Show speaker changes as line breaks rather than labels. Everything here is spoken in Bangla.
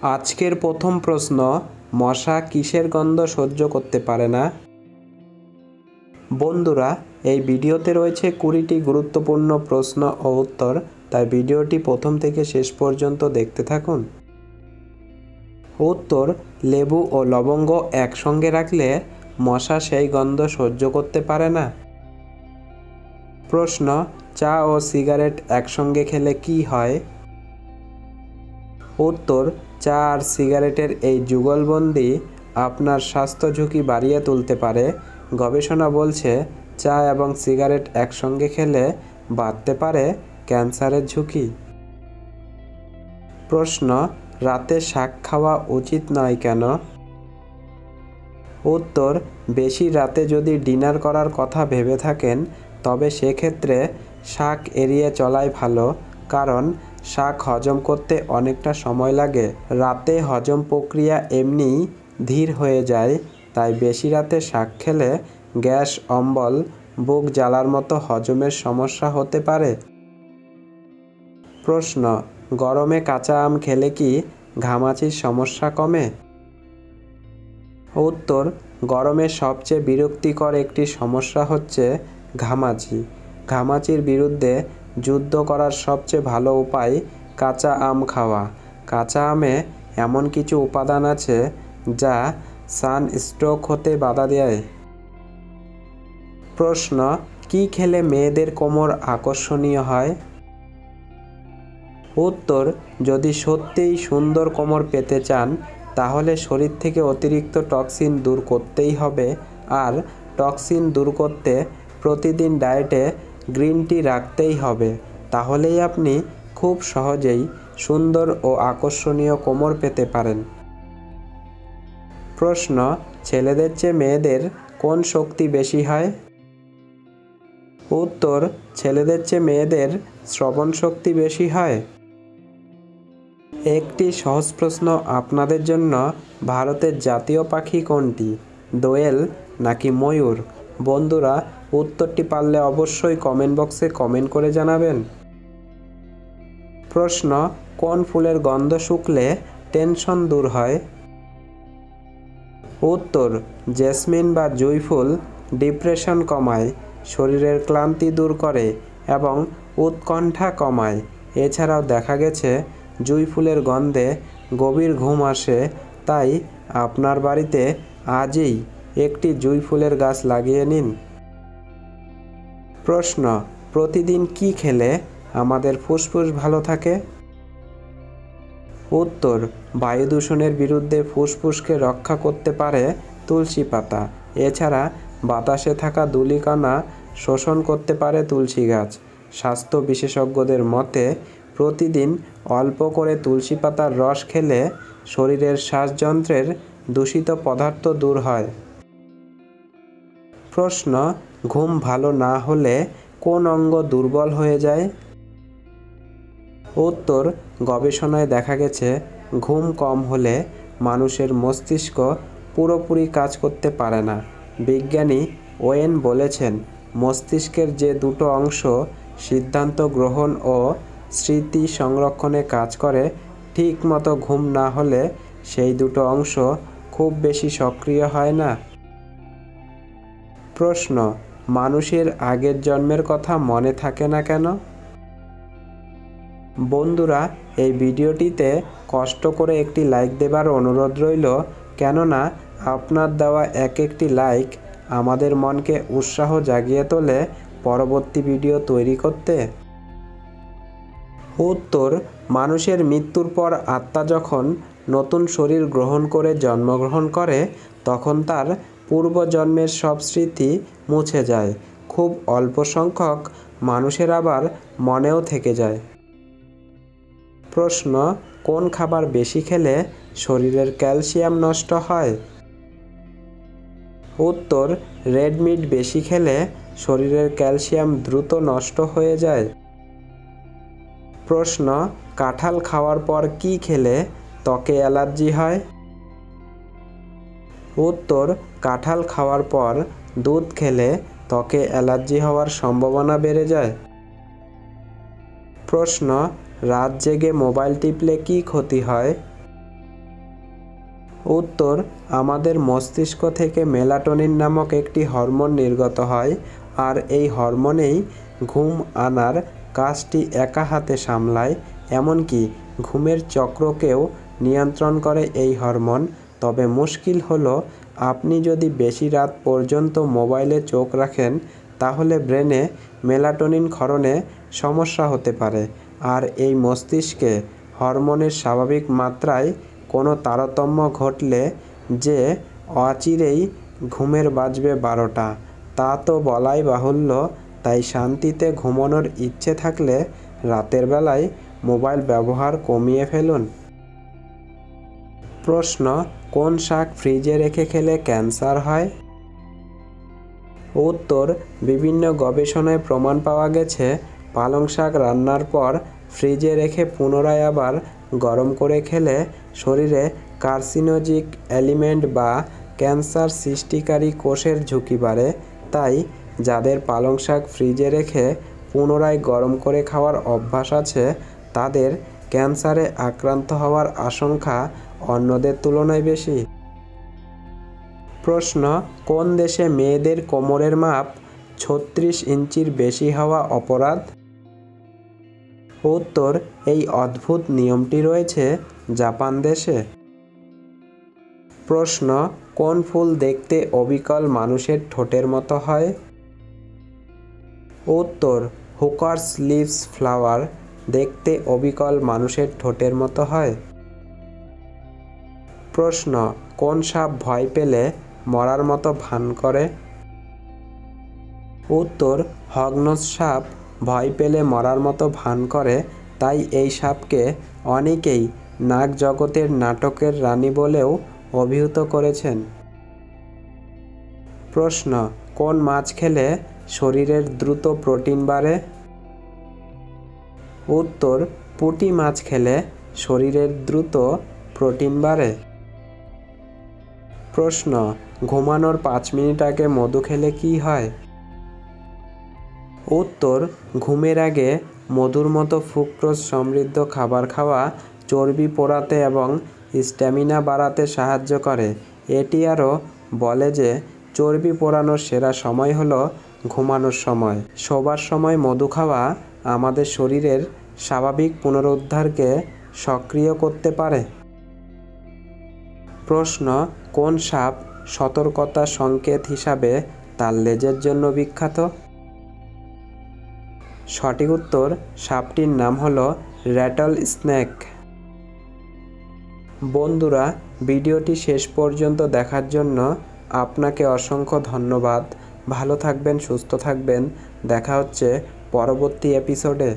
আজকের প্রথম প্রশ্ন, মশা কিসের গন্ধ সহ্য করতে পারে না? বন্ধুরা, এই ভিডিওতে রয়েছে 20টি গুরুত্বপূর্ণ প্রশ্ন ও উত্তর, তাই ভিডিওটি প্রথম থেকে শেষ পর্যন্ত দেখতে থাকুন। উত্তর, লেবু ও লবঙ্গ একসঙ্গে রাখলে মশা সেই গন্ধ সহ্য করতে পারে না। প্রশ্ন, চা ও সিগারেট একসঙ্গে খেলে কি হয়? উত্তর, চা আর সিগারেটের এই যুগলবন্দি আপনার স্বাস্থ্য ঝুঁকি বাড়িয়ে তুলতে পারে। গবেষণা বলছে, চা এবং সিগারেট একসঙ্গে খেলে বাড়তে পারে ক্যান্সারের ঝুঁকি। প্রশ্ন, রাতে শাক খাওয়া উচিত নয় কেন? উত্তর, বেশি রাতে যদি ডিনার করার কথা ভেবে থাকেন তবে সেক্ষেত্রে শাক এড়িয়ে চলাই ভালো, কারণ শাক হজম করতে অনেকটা সময় লাগে। রাতে হজম প্রক্রিয়া এমনিই ধীর হয়ে যায়, তাই বেশি রাতে শাক খেলে গ্যাস, অম্বল, বুক জ্বালার মতো হজমের সমস্যা হতে পারে। প্রশ্ন, গরমে কাঁচা আম খেলে কি ঘামাচির সমস্যা কমে? উত্তর, গরমে সবচেয়ে বিরক্তিকর একটি সমস্যা হচ্ছে ঘামাচি। ঘামাচির বিরুদ্ধে যুদ্ধ করার সবচেয়ে ভালো উপায় কাঁচা আম খাওয়া। কাঁচা আমে এমন কিছু উপাদান আছে যা সানস্ট্রোক হতে বাধা দেয়। প্রশ্ন, কি খেলে মেয়েদের কোমর আকর্ষণীয় হয়? উত্তর, যদি সত্যিই সুন্দর কোমর পেতে চান তাহলে শরীর থেকে অতিরিক্ত টক্সিন দূর করতেই হবে, আর টক্সিন দূর করতে প্রতিদিন ডায়েটে গ্রিন টি রাখতেই হবে। তাহলেই আপনি খুব সহজেই সুন্দর ও আকর্ষণীয় কোমর পেতে পারেন। প্রশ্ন, ছেলেদের চেয়ে মেয়েদের কোন শক্তি বেশি হয়? উত্তর, ছেলেদের চেয়ে মেয়েদের শ্রবণ শক্তি বেশি হয়। একটি সহজ প্রশ্ন আপনাদের জন্য, ভারতের জাতীয় পাখি কোনটি? দোয়েল নাকি ময়ূর? বন্ধুরা, উত্তরটি পারলে অবশ্যই কমেন্ট বক্সে কমেন্ট করে জানাবেন। প্রশ্ন, কোন ফুলের গন্ধ শুকলে টেনশন দূর হয়? উত্তর, জেসমিন বা জুঁই ফুল ডিপ্রেশন কমায়, শরীরের ক্লান্তি দূর করে এবং উৎকণ্ঠা কমায়। এছাড়াও দেখা গেছে জুঁই ফুলের গন্ধে গভীর ঘুম আসে, তাই আপনার বাড়িতে আজই একটি জুঁই ফুলের গাছ লাগিয়ে নিন। প্রশ্ন, প্রতিদিন কি খেলে আমাদের ফুসফুস ভালো থাকে? উত্তর, বায়ু দূষণের বিরুদ্ধে ফুসফুসকে রক্ষা করতে পারে তুলসী পাতা। এছাড়া বাতাসে থাকা ধূলিকণা শোষণ করতে পারে তুলসী গাছ। স্বাস্থ্য বিশেষজ্ঞদের মতে প্রতিদিন অল্প করে তুলসী পাতার রস খেলে শরীরের শ্বাসযন্ত্রের দূষিত পদার্থ দূর হয়। প্রশ্ন, ঘুম ভালো না হলে কোন অঙ্গ দুর্বল হয়ে যায়? উত্তর, গবেষণায় দেখা গেছে ঘুম কম হলে মানুষের মস্তিষ্ক পুরোপুরি কাজ করতে পারে না। বিজ্ঞানী ওয়েন বলেছেন, মস্তিষ্কের যে দুটো অংশ সিদ্ধান্ত গ্রহণ ও স্মৃতি সংরক্ষণে কাজ করে, ঠিক মতো ঘুম না হলে সেই দুটো অংশ খুব বেশি সক্রিয় হয় না। প্রশ্ন, মানুষের আগের জন্মের কথা মনে থাকে না কেন? বন্ধুরা, এই ভিডিওটিতে কষ্ট করে একটি লাইক দেবার অনুরোধ রইল, কেননা আপনার দেওয়া এক একটি লাইক আমাদের মনকে উৎসাহ জাগিয়ে তোলে পরবর্তী ভিডিও তৈরি করতে। উত্তর, মানুষের মৃত্যুর পর আত্মা যখন নতুন শরীর গ্রহণ করে জন্মগ্রহণ করে তখন তার পূর্বজন্মের সব স্মৃতি মুছে যায়। খুব অল্প সংখ্যক মানুষের আবার মনেও থেকে যায়। প্রশ্ন, কোন খাবার বেশি খেলে শরীরের ক্যালসিয়াম নষ্ট হয়? উত্তর, রেড মিট বেশি খেলে শরীরের ক্যালসিয়াম দ্রুত নষ্ট হয়ে যায়। প্রশ্ন, কাঁঠাল খাওয়ার পর কি খেলে ত্বকে অ্যালার্জি হয়? উত্তর, কাঁঠাল খাওয়ার পর দুধ খেলে ত্বকে অ্যালার্জি হওয়ার সম্ভাবনা বেড়ে যায়। প্রশ্ন, রাত জেগে মোবাইল টিপলে কি ক্ষতি হয়? উত্তর, আমাদের মস্তিষ্ক থেকে মেলাটোনিন নামক একটি হরমোন নির্গত হয়, আর এই হরমোনেই ঘুম আনার কাজটি একা হাতে সামলায়। এমনকি ঘুমের চক্রকেও নিয়ন্ত্রণ করে এই হরমোন। তবে মুশকিল হলো, আপনি যদি বেশি রাত পর্যন্ত মোবাইলে চোখ রাখেন তাহলে ব্রেনে মেলাটোনিন ক্ষরণে সমস্যা হতে পারে, আর এই মস্তিষ্কে হরমোনের স্বাভাবিক মাত্রায় কোনো তারতম্য ঘটলে যে অচিরেই ঘুমের বাজবে 12টা, তা তো বলাই বাহুল্য। তাই শান্তিতে ঘুমানোর ইচ্ছে থাকলে রাতের বেলায় মোবাইল ব্যবহার কমিয়ে ফেলুন। প্রশ্ন, কোন শাক ফ্রিজে রেখে খেলে ক্যান্সার হয়? উত্তর, বিভিন্ন গবেষণায় প্রমাণ পাওয়া গেছে পালং শাক রান্নার পর ফ্রিজে রেখে পুনরায় আবার গরম করে খেলে শরীরে কার্সিনোজিক এলিমেন্ট বা ক্যান্সার সৃষ্টিকারী কোষের ঝুঁকি বাড়ে। তাই যাদের পালং শাক ফ্রিজে রেখে পুনরায় গরম করে খাওয়ার অভ্যাস আছে তাদের ক্যান্সারে আক্রান্ত হওয়ার আশঙ্কা অন্যদের তুলনায় বেশি। প্রশ্ন, কোন দেশে মেয়েদের কোমরের মাপ 36 ইঞ্চির বেশি হওয়া অপরাধ? উত্তর, এই অদ্ভুত নিয়মটি রয়েছে জাপান দেশে। প্রশ্ন, কোন ফুল দেখতে অবিকল মানুষের ঠোঁটের মতো হয়? উত্তর, হুকার্স লিভস ফ্লাওয়ার দেখতে অবিকল মানুষের ঠোঁটের মতো হয়। প্রশ্ন, কোন সাপ ভয় পেলে মরার মতো ভান করে? উত্তর, হগনস সাপ ভয় পেলে মরার মতো ভান করে, তাই এই সাপকে অনেকেই নাগ জগতের নাটকের রানী বলেও অভিহিত করেছেন। প্রশ্ন, কোন মাছ খেলে শরীরের দ্রুত প্রোটিন বাড়ে? উত্তর, পুঁটি মাছ খেলে শরীরের দ্রুত প্রোটিন বাড়ে। প্রশ্ন, ঘুমানোর 5 মিনিট আগে মধু খেলে কি হয়? উত্তর, ঘুমের আগে মধুর মতো ফ্রুক্টোজ সমৃদ্ধ খাবার খাওয়া চর্বি পোড়াতে এবং স্ট্যামিনা বাড়াতে সাহায্য করে। এটি আরও বলে যে চর্বি পোড়ানোর সেরা সময় হলো ঘুমানোর সময়। শোবার সময় মধু খাওয়া আমাদের শরীরের স্বাভাবিক পুনরুদ্ধারকে সক্রিয় করতে পারে। প্রশ্ন, কোন সাপ সতর্কতার সংকেত হিসাবে তার লেজের জন্য বিখ্যাত? সঠিক উত্তর, সাপটির নাম হলো র্যাটল স্নেক। বন্ধুরা, ভিডিওটি শেষ পর্যন্ত দেখার জন্য আপনাকে অসংখ্য ধন্যবাদ। ভালো থাকবেন, সুস্থ থাকবেন। দেখা হচ্ছে পরবর্তী এপিসোডে।